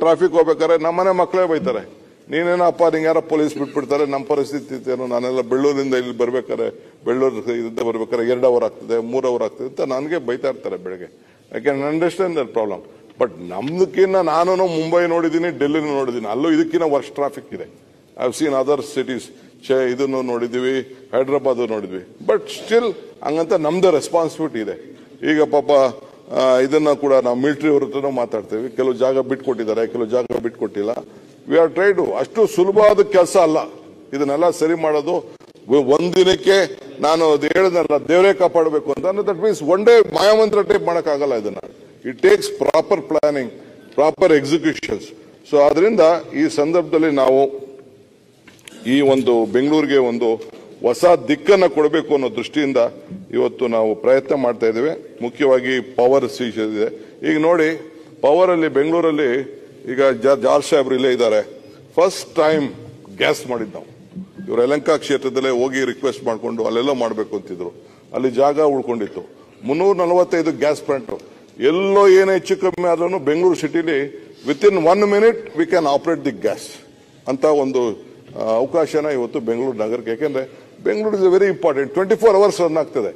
Traffic ಹೋಗ್ಬೇಕಾದ್ರೆ ನಮ್ಮನೆ ಮಕ್ಕಳೇ ಬೈತಾರೆ, ನೀನೇನಪ್ಪ ನಿಂಗೆ ಯಾರ ಪೊಲೀಸ್ ಬಿಟ್ಬಿಡ್ತಾರೆ, ನಮ್ಮ ಪರಿಸ್ಥಿತಿ ಏನು, ನಾನೆಲ್ಲ ಬೆಳ್ಳೂರಿಂದ ಇಲ್ಲಿ ಬರ್ಬೇಕಾರೆ ಬೆಳ್ಳೂರು ಇದ್ದ ಬರ್ಬೇಕಾದ್ರೆ 2 ಅವರ್ ಆಗ್ತದೆ 3 ಅವರ್ ಆಗ್ತದೆ ಅಂತ ನನಗೆ ಬೈತಾ ಇರ್ತಾರೆ ಬೆಳಗ್ಗೆ. I can understand that problem. But ನಮ್ದಕ್ಕಿಂತ ನಾನು ಮುಂಬೈ ನೋಡಿದ್ದೀನಿ, ಡೆಲ್ಲಿ ನೋಡಿದ್ದೀನಿ, ಅಲ್ಲೂ ಇದಕ್ಕಿಂತ ವರ್ಸ್ಟ್ ಟ್ರಾಫಿಕ್ ಇದೆ. I have seen other cities, ಇದನ್ನು ನೋಡಿದ್ವಿ, ಹೈದ್ರಾಬಾದ್ ನೋಡಿದ್ವಿ. ಬಟ್ ಸ್ಟಿಲ್ ಹಂಗಂತ ನಮ್ದು ರೆಸ್ಪಾನ್ಸಿಬಿಲಿಟಿ ಇದೆ. ಈಗ ಪಾಪ ಇದನ್ನ ಕೂಡ ನಾವು ಮಿಲಿಟರಿ ಅವ್ರ ಹತ್ರನೂ ಮಾತಾಡ್ತೇವೆ. ಕೆಲವು ಜಾಗ ಬಿಟ್ಕೊಟ್ಟಿದ್ದಾರೆ, ಕೆಲವು ಜಾಗ ಬಿಟ್ಕೊಟ್ಟಿಲ್ಲ. We are try to. ಅಷ್ಟು ಸುಲಭವಾದ ಕೆಲಸ ಅಲ್ಲ ಇದನ್ನೆಲ್ಲ ಸರಿ ಮಾಡೋದು. ಒಂದಿನಕ್ಕೆ ನಾನು ಅದು ಹೇಳಿದ್ನಲ್ಲ, ದೇವರೇ ಕಾಪಾಡಬೇಕು ಅಂತ, ದಟ್ ಮೀನ್ಸ್ ಒನ್ ಡೇ ಮಾಯಾಮಂತ್ರ ಟೈಪ್ ಮಾಡೋಕ್ಕಾಗಲ್ಲ ಇದನ್ನ. It takes proper planning, proper executions. So ಅದರಿಂದ ಈ ಸಂದರ್ಭದಲ್ಲಿ ನಾವು ಈ ಒಂದು ಬೆಂಗಳೂರಿಗೆ ಒಂದು ಹೊಸ ದಿಕ್ಕನ್ನು ಕೊಡಬೇಕು ಅನ್ನೋ ದೃಷ್ಟಿಯಿಂದ ಇವತ್ತು ನಾವು ಪ್ರಯತ್ನ ಮಾಡ್ತಾ ಇದ್ದೇವೆ. ಮುಖ್ಯವಾಗಿ ಪವರ್ ಸೀಸನ್ ಇದೆ. ಈಗ ನೋಡಿ, ಪವರ್ ಅಲ್ಲಿ ಬೆಂಗಳೂರಲ್ಲಿ ಈಗ ಜಾರ್ಜ್ ಸಾಹೇಬ್ರು ಇಲ್ಲೇ ಇದ್ದಾರೆ. ಫಸ್ಟ್ ಟೈಮ್ ಗ್ಯಾಸ್ ಮಾಡಿದ್ದು ನಾವು. ಇವರು ಯಲಹಂಕ ಕ್ಷೇತ್ರದಲ್ಲೇ ಹೋಗಿ ರಿಕ್ವೆಸ್ಟ್ ಮಾಡಿಕೊಂಡು ಅಲ್ಲೆಲ್ಲ ಮಾಡಬೇಕು ಅಂತಿದ್ರು. ಅಲ್ಲಿ ಜಾಗ ಉಳ್ಕೊಂಡಿತ್ತು. 345 ಗ್ಯಾಸ್ ಪ್ಲಾಂಟ್. ಎಲ್ಲೋ ಏನೇ ಹೆಚ್ಚು ಕಮ್ಮಿ ಆದ್ರೂ ಬೆಂಗಳೂರು ಸಿಟಿಲಿ within 1 minute we can operate the gas ಅಂತ ಒಂದು ಅವಕಾಶನ ಇವತ್ತು ಬೆಂಗಳೂರು ನಗರಕ್ಕೆ. ಯಾಕೆಂದ್ರೆ Bengaluru is very important. 24 hours run ಆಗ್ತದೆ.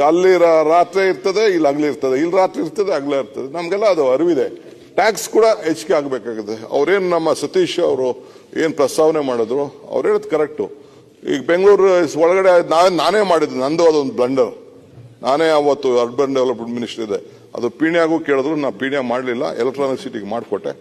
ಅಲ್ಲಿ ರಾತ್ರಿ ಇರ್ತದೆ, ಇಲ್ಲಿ ಹಗಲು ಇರ್ತದೆ, ಇಲ್ಲಿ ರಾತ್ರಿ ಇರ್ತದೆ, ಹಗಲ ಇರ್ತದೆ. ನಮ್ಗೆಲ್ಲ ಅದು ಅರಿವಿದೆ. ಟ್ಯಾಕ್ಸ್ ಕೂಡ ಹೆಚ್ಚಿಗೆ ಆಗಬೇಕಾಗುತ್ತೆ. ಅವ್ರೇನು ನಮ್ಮ ಸತೀಶ್ ಅವರು ಏನ್ ಪ್ರಸ್ತಾವನೆ ಮಾಡಿದ್ರು, ಅವ್ರು ಹೇಳೋದು ಕರೆಕ್ಟು. ಈಗ ಬೆಂಗಳೂರು ಒಳಗಡೆ ನಾನೇ ಮಾಡಿದ್ದು, ನಂದು ಅದೊಂದು ಬ್ಲಂಡರ್. ನಾನೇ ಅವತ್ತು ಅರ್ಬನ್ ಡೆವಲಪ್ಮೆಂಟ್ ಮಿನಿಸ್ಟರ್ ಇದೆ, ಅದು ಪೀಣ್ಯಾಗೂ ಕೇಳಿದ್ರು, ನಾ ಪೀಣ್ಯ ಮಾಡಲಿಲ್ಲ, ಎಲೆಕ್ಟ್ರಾನಿಕ್ ಸಿಟಿಗೆ ಮಾಡಿಕೊಟ್ಟೆ.